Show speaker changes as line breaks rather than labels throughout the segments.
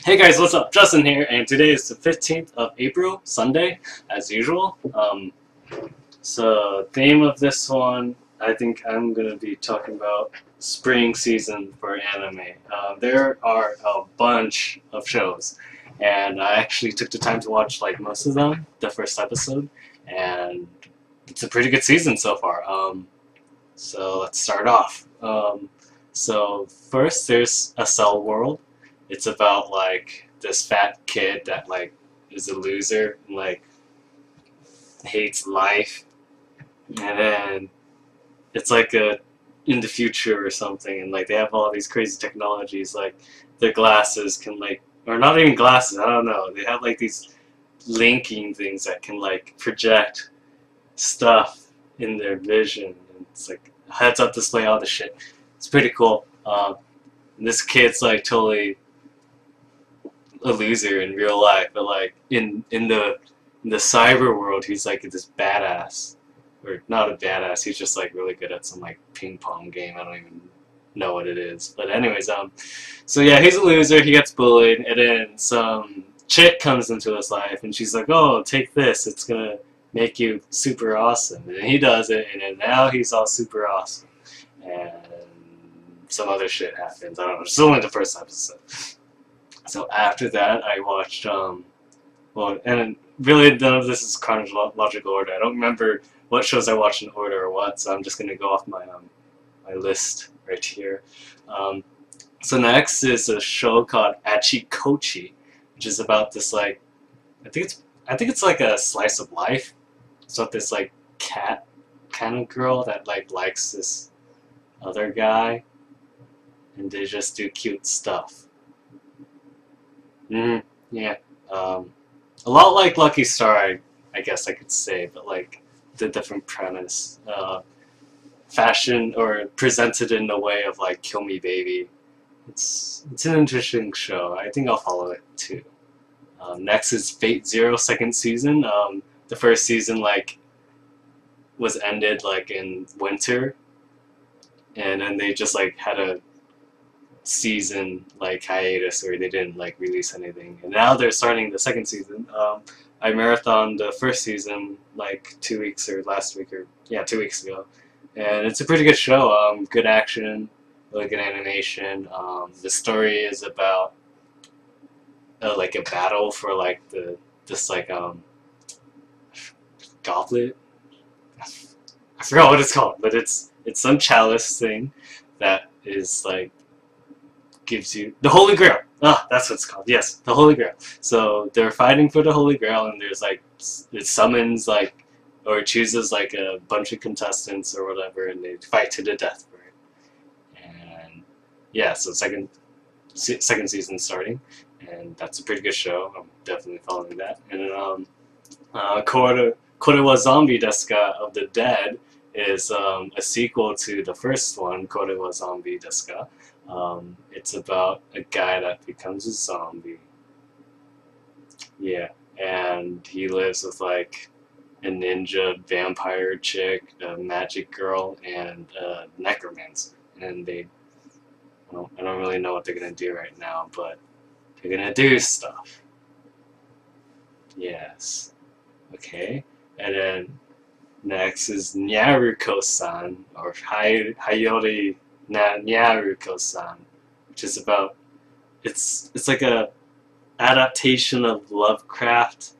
Hey guys, what's up? Justin here, and today is the 15th of April, Sunday, as usual. So, theme of this one, I think I'm gonna be talking about spring season for anime. There are a bunch of shows, and I actually took the time to watch like most of them, the first episode, and it's a pretty good season so far. So let's start off. So first, there's a Cell World. It's about like this fat kid that like is a loser and like hates life, and then it's like a in the future or something, and like they have all these crazy technologies, like their glasses can like, or not even glasses, I don't know. They have like these linking things that can like project stuff in their vision. And it's like heads up display, all the shit. It's pretty cool. And this kid's like totally a loser in real life, but like in the cyber world, he's like this badass, or not a badass. He's just like really good at some like ping pong game. I don't even know what it is. But anyways, so yeah, he's a loser. He gets bullied, and then some chick comes into his life, and she's like, "Oh, take this. It's gonna make you super awesome." And he does it, and then now he's all super awesome. And some other shit happens. I don't know. It's only the first episode. So after that, I watched well, and really none of this is chronological order. I don't remember what shows I watched in order or what, so I'm just gonna go off my my list right here. So next is a show called Achikochi, which is about this like I think it's like a slice of life. It's about this like cat kind of girl that like likes this other guy, and they just do cute stuff. Yeah. A lot like Lucky Star, I guess I could say, but like the different premise. Fashion or presented in the way of like Kill Me Baby. It's an interesting show. I think I'll follow it too. Next is Fate Zero second season. The first season like was ended like in winter, and then they just like had a season like hiatus where they didn't like release anything, and now they're starting the second season. I marathoned the first season like 2 weeks or last week, or yeah, 2 weeks ago, and it's a pretty good show. Good action, really good animation. The story is about like a battle for like this like goblet. I forgot what it's called, but it's some chalice thing that is like gives you the Holy Grail. Ah, that's what it's called. Yes, the Holy Grail. So they're fighting for the Holy Grail, and there's like it summons like or chooses like a bunch of contestants or whatever, and they fight to the death for it. And yeah, so second season starting, and that's a pretty good show. I'm definitely following that. And then Kore wa Zombie Desu Ka of the Dead is a sequel to the first one, Kore wa Zombie Desu Ka. It's about a guy that becomes a zombie. Yeah, and he lives with like a ninja vampire chick, a magic girl, and a necromancer. And they, well, I don't really know what they're gonna do right now, but they're gonna do stuff. Yes. Okay. And then next is Nyaruko-san, or Hayori Nyaruko-san, which is about it's like a adaptation of Lovecraft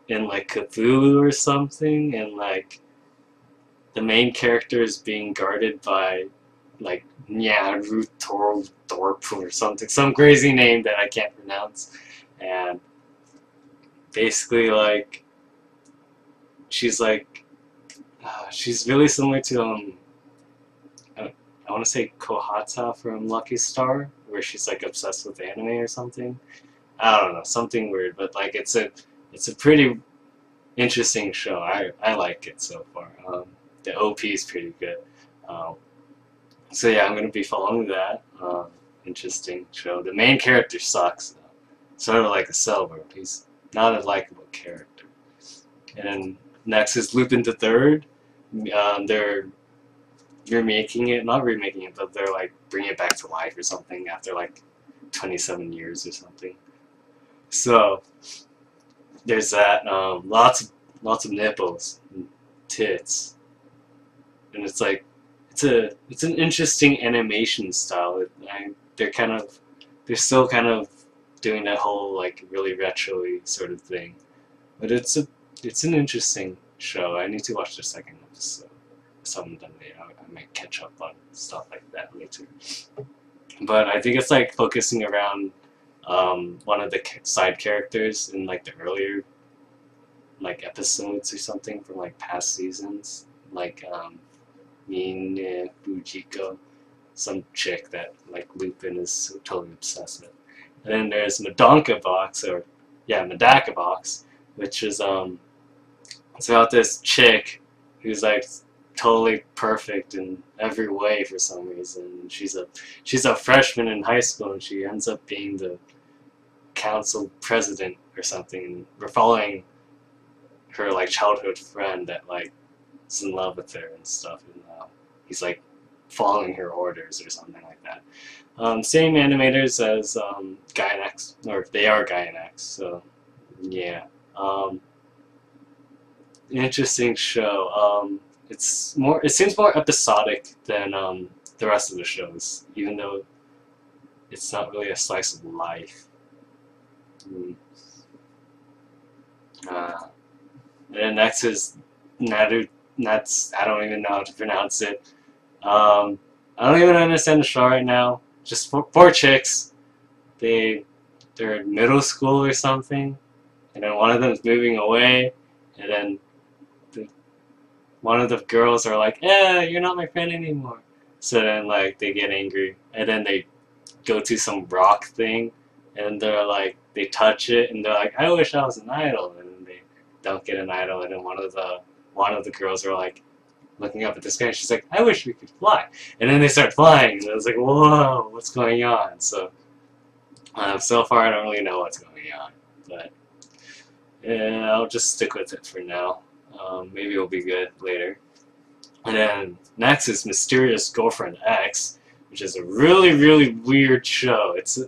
in like Cthulhu or something, and like the main character is being guarded by like Nyarutorp or something, some crazy name that I can't pronounce, and basically like she's like she's really similar to I want to say Kohata from Lucky Star, where she's like obsessed with anime or something. I don't know, something weird, but like it's a pretty interesting show. I like it so far. The OP is pretty good. So yeah, I'm gonna be following that. Interesting show. The main character sucks though. Sort of like a Silver. He's not a likable character. And then next is Lupin the Third. They're remaking it, not remaking it, but they're like bringing it back to life or something after like 27 years or something. So there's that. Lots of nipples and tits, and it's like it's an interesting animation style. They're still kind of doing that whole like really retro-y sort of thing, but it's an interesting show. I need to watch the second episode. Sometime later, I might catch up on stuff like that later. But I think it's like focusing around one of the side characters in like the earlier like episodes or something from like past seasons, like Mine Fujiko, some chick that like Lupin is totally obsessed with. And then there's Madonka Box, or yeah, Madaka Box, which is it's about this chick who's like totally perfect in every way for some reason. She's a freshman in high school, and she ends up being the council president or something. And we're following her like childhood friend that like is in love with her and stuff, and he's like following her orders or something like that. Same animators as Gainax, or they are Gainax, so yeah. Interesting show. It seems more episodic than the rest of the shows, even though it's not really a slice of life. And then next is Nats. I don't even know how to pronounce it. I don't even understand the show right now. Just four chicks. They're in middle school or something, and then one of them's moving away, and then one of the girls are like, "Eh, you're not my friend anymore." So then like they get angry, and then they go to some rock thing, and they're like, they touch it, and they're like, "I wish I was an idol," and then they don't get an idol, and then one of the girls are like looking up at the sky, and she's like, "I wish we could fly," and then they start flying, and I was like, "Whoa, what's going on?" So so far I don't really know what's going on, but yeah, I'll just stick with it for now. Maybe it'll be good later. And then next is Mysterious Girlfriend X, which is a really, really weird show. It's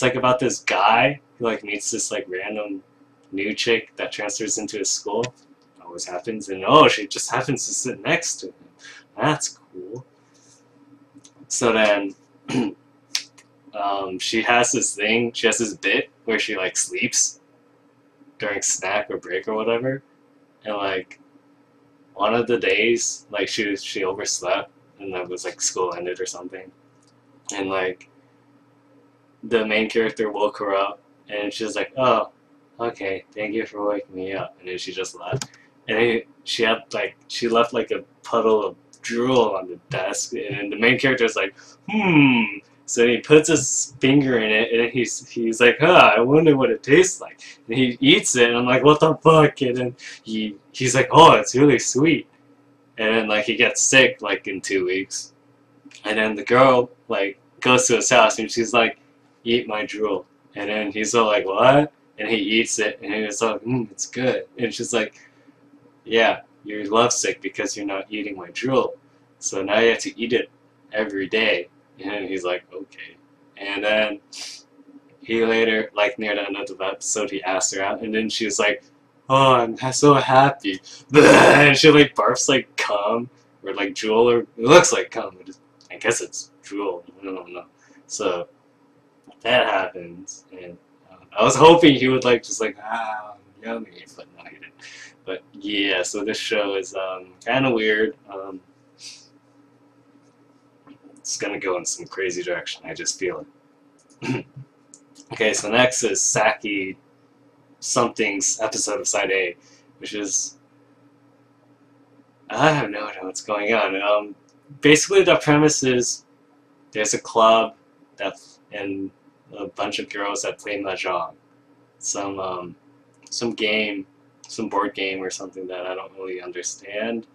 like about this guy who like meets this like random new chick that transfers into his school. It always happens, and oh, she just happens to sit next to him. That's cool. So then she has this thing. She has this bit where she like sleeps during snack or break or whatever. And like one of the days, like she overslept, and that was like school ended or something, and like the main character woke her up, and she was like, "Oh, okay, thank you for waking me up," and then she just left, and she left like a puddle of drool on the desk, and the main character is like, So he puts his finger in it, and he's like, I wonder what it tastes like. And he eats it, and I'm like, what the fuck? And then he's like, oh, it's really sweet. And then like he gets sick like in 2 weeks. And then the girl like goes to his house, and she's like, eat my drool. And then he's all like, what? And he eats it, and he's like, it's good. And she's like, yeah, you're lovesick because you're not eating my drool. So now you have to eat it every day. And he's like, okay. And then he later, like near the end of the episode, he asked her out, and then she was like, oh, I'm so happy. And she like barfs like cum, or like drool, or it looks like cum. I guess it's drool. I don't know. So that happens, and I was hoping he would like just like, yummy, but no, he didn't. But yeah, so this show is kind of weird. It's gonna go in some crazy direction. I just feel it. Okay, so next is Saki something's episode of Side A, which is I have no idea what's going on. Basically, the premise is there's a club and a bunch of girls that play mahjong, some game, some board game or something that I don't really understand.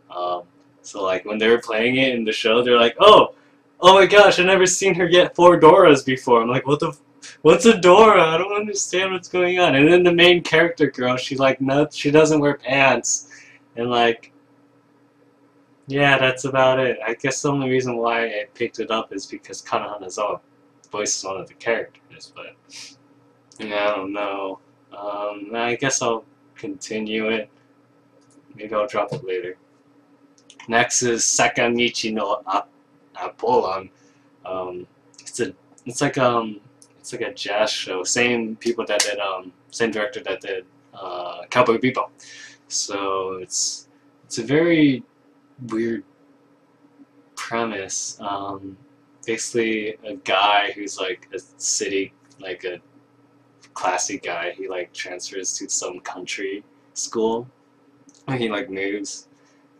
So like when they were playing it in the show, they're like, oh my gosh, I've never seen her get 4 Doras before. I'm like, what's a Dora? I don't understand what's going on. And then the main character girl, she doesn't wear pants, and like, yeah, that's about it. I guess the only reason why I picked it up is because Kanahana's voices one of the characters, but yeah, I don't know. I guess I'll continue it. Maybe I'll drop it later. Next is Sakamichi no Apollon. Um, it's a it's like it's like a jazz show. Same people that did same director that did Cowboy Bebop. So it's a very weird premise. Basically, a guy who's like a city, like a classy guy, he like transfers to some country school. And he like moves,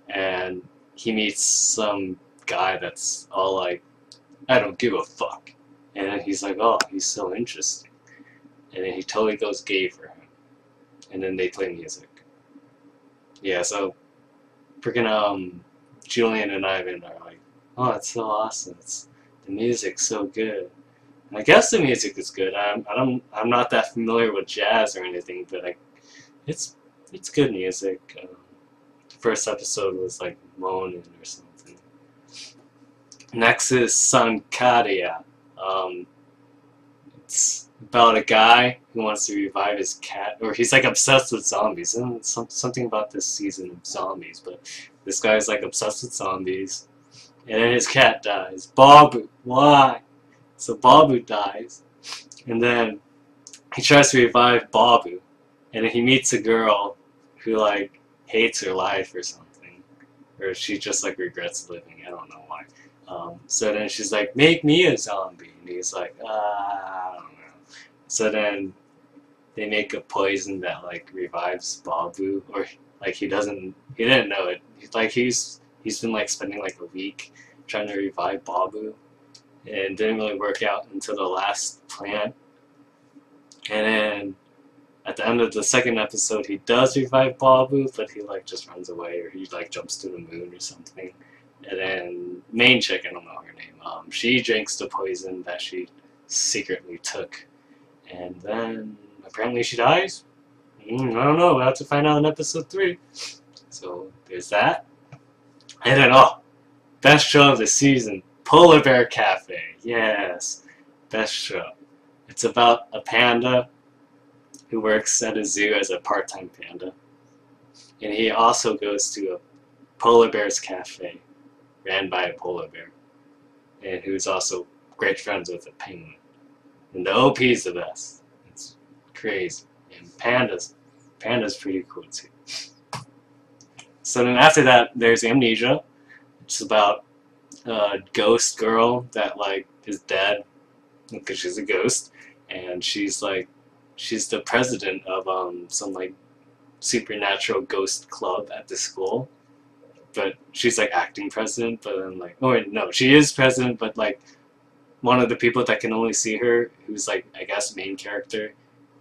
and he meets some guy that's all like, I don't give a fuck. And then he's like, oh, he's so interesting. And then he totally goes gay for him. And then they play music. Yeah, so freaking Julian and Ivan are like, oh, it's so awesome. The music's so good. And I guess the music is good. I'm not that familiar with jazz or anything, but it's good music. The first episode was like moaning or something. Next is Sankaria. It's about a guy who wants to revive his cat, or he's like obsessed with zombies. And something about this season of zombies, but this guy's like obsessed with zombies. And then his cat dies. Babu. Why? So Babu dies. And then he tries to revive Babu. And then he meets a girl who like hates her life or something. Or she just like regrets living. I don't know why. So then she's like, make me a zombie. And he's like, I don't know. So then they make a poison that like revives Babu. Or like he didn't know it. He's been like spending like a week trying to revive Babu, and it didn't really work out until the last plant. And then at the end of the second episode, he does revive Babu, but he like just runs away, or he like jumps to the moon or something. And then main chick, I don't know her name. She drinks the poison that she secretly took, and then apparently she dies. I don't know. We'll have to find out in episode 3. So there's that. And then, best show of the season, Polar Bear Cafe. Yes, best show. It's about a panda who works at a zoo as a part-time panda. And he also goes to a Polar Bear's Cafe, ran by a polar bear, and who's also great friends with a penguin. And the OP is the best. It's crazy. And panda's pretty cool too. So then after that, there's Amnesia. It's about a ghost girl that like is dead because she's a ghost, and she's the president of some like supernatural ghost club at the school. But she's like acting president, but then like, oh wait, no, she is president, but like one of the people that can only see her, who's like I guess main character,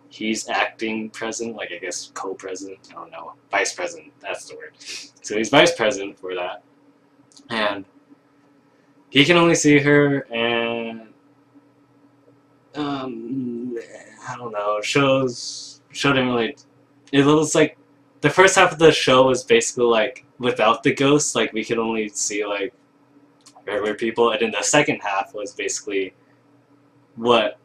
he's acting president, like I guess co-president, I don't know, vice president, that's the word. So he's vice president for that, and he can only see her, and I don't know, show didn't really, it was like, the first half of the show was basically like, without the ghosts, like we could only see like regular people, and then the second half was basically what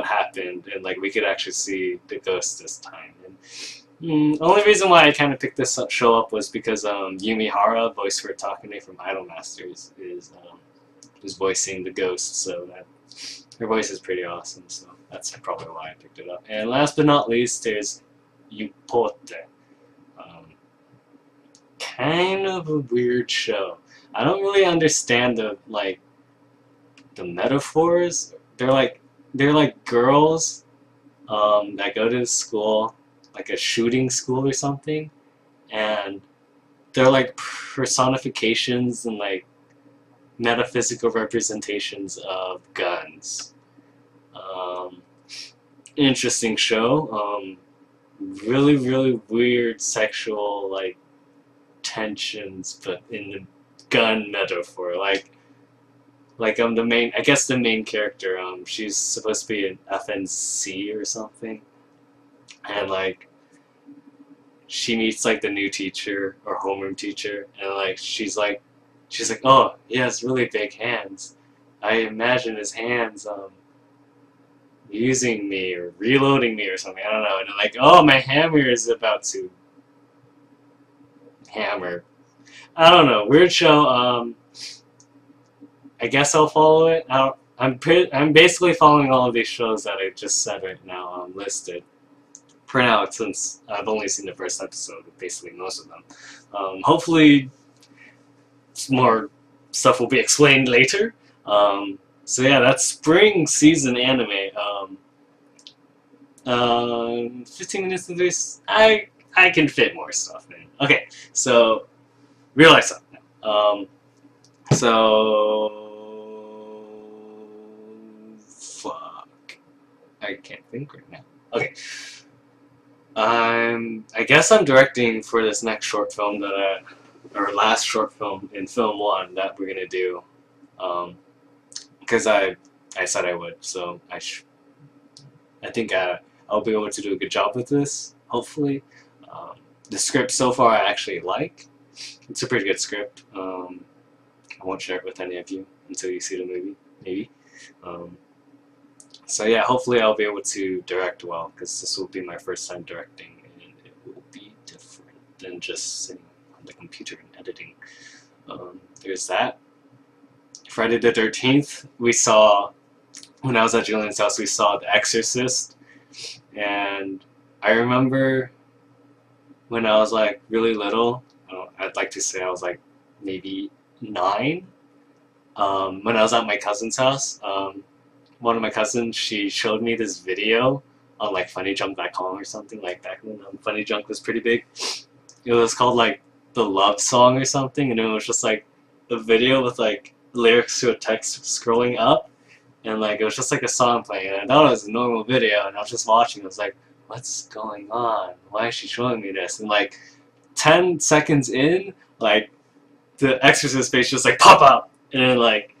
happened, and like we could actually see the ghosts this time. And only reason why I kind of picked this show up was because Yumi Hara, voice for Takane from Idolmasters, is voicing the ghost, so that her voice is pretty awesome. So that's probably why I picked it up. And last but not least, there's Yupote. Kind of a weird show. I don't really understand the metaphors. They're like girls that go to school, like a shooting school or something, and they're like personifications and like metaphysical representations of guns. Interesting show. Really, really weird sexual like tensions, but in the gun metaphor. The main character, she's supposed to be an FNC or something, and like she meets like the new teacher or homeroom teacher, and like she's like, oh, he has really big hands. I imagine his hands using me or reloading me or something. I don't know. And like, oh, my hammer is about to hammer. I don't know. Weird show. I guess I'll follow it. I'm basically following all of these shows that I just said right now listed. For now, since I've only seen the first episode of basically most of them. Hopefully, more stuff will be explained later. So yeah, that's spring season anime. 15 minutes of this, I can fit more stuff in. Okay, so real life stuff. Fuck, I can't think right now. Okay, I guess I'm directing for this next short film or last short film in film 1 that we're gonna do. Because I said I would, so I think I'll be able to do a good job with this, hopefully. The script so far I actually like. It's a pretty good script. I won't share it with any of you until you see the movie, maybe. So yeah, hopefully I'll be able to direct well, because this will be my first time directing, and it will be different than just sitting on the computer and editing. There's that. Friday the 13th, we saw, when I was at Julian's house, we saw The Exorcist, and I remember when I was like really little, I'd like to say I was like maybe 9, when I was at my cousin's house. One of my cousins, she showed me this video on like funnyjunk.com or something, like back when Funnyjunk was pretty big. It was called like The Love Song or something, and it was just like a video with like lyrics to a text scrolling up, and like it was just like a song playing, and I thought it was a normal video, and I was just watching. I was like, what's going on? Why is she showing me this? And like 10 seconds in, like the Exorcist face just like pop up, and then like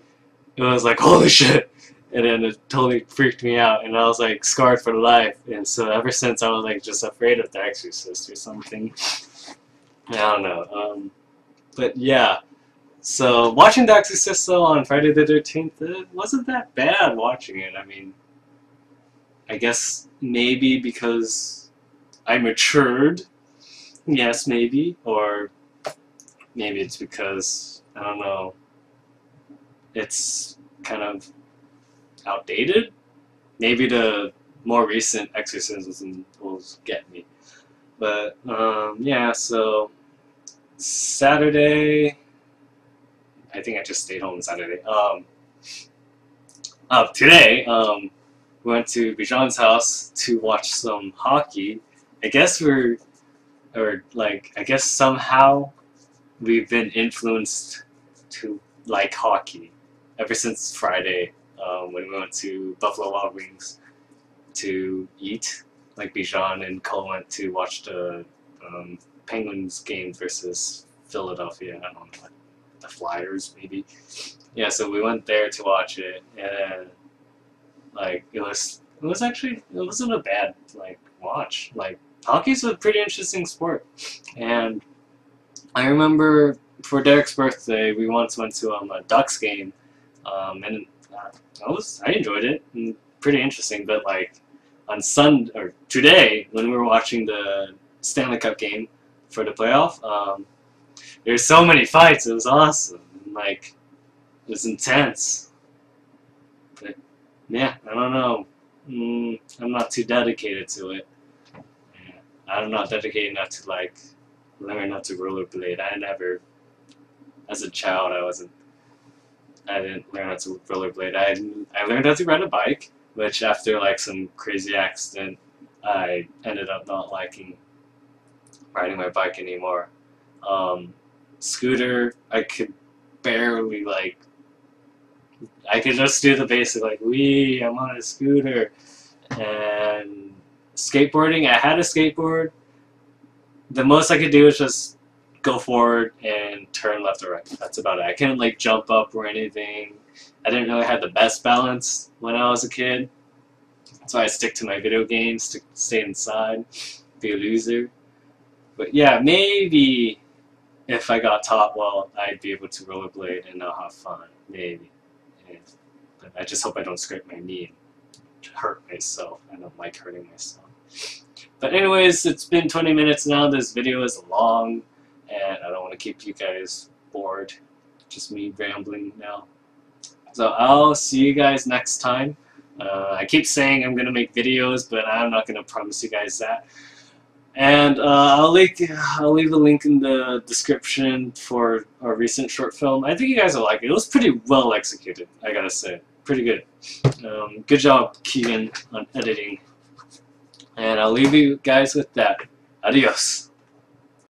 it was like, holy shit. And then it totally freaked me out, and I was like scarred for life. And so ever since, I was like just afraid of The Exorcist or something. I don't know. But yeah. So watching The Exorcist though on Friday the 13th, it wasn't that bad watching it. I mean, I guess maybe because I matured. Yes, maybe. Or maybe it's because, I don't know, it's kind of outdated. Maybe the more recent exorcisms will get me. But yeah, so Saturday, I think I just stayed home Saturday. Today, we went to Bijan's house to watch some hockey. I guess I guess somehow we've been influenced to like hockey ever since Friday. When we went to Buffalo Wild Wings to eat, like Bijan and Cole went to watch the Penguins game versus Philadelphia. I don't know, the Flyers maybe. Yeah, so we went there to watch it, and like it wasn't a bad like watch. Like hockey's a pretty interesting sport, and I remember for Derek's birthday we once went to a Ducks game, and I enjoyed it, and pretty interesting. But like on today, when we were watching the Stanley Cup game for the playoff, there's so many fights. It was awesome. Like it was intense. But yeah, I don't know. I'm not too dedicated to it. I'm not dedicated enough to like learn how to rollerblade. As a child, I didn't learn how to rollerblade. I learned how to ride a bike, which after like some crazy accident, I ended up not liking riding my bike anymore. Scooter, I could barely I could just do the basic like, wee, I'm on a scooter. And skateboarding, I had a skateboard. The most I could do is just go forward and turn left or right. That's about it. I couldn't like jump up or anything. I didn't really have the best balance when I was a kid. So I stick to my video games, to stay inside, be a loser. But yeah, maybe if I got taught well, I'd be able to rollerblade and I'll have fun. Maybe. Yeah. But I just hope I don't scrape my knee hurt myself. I don't like hurting myself. But anyways, it's been 20 minutes now. This video is long, and I don't want to keep you guys bored. Just me rambling now. So I'll see you guys next time. I keep saying I'm going to make videos, but I'm not going to promise you guys that. And I'll leave a link in the description for our recent short film. I think you guys will like it. It was pretty well executed, I gotta say. Pretty good. Good job, Keegan, on editing. And I'll leave you guys with that. Adios.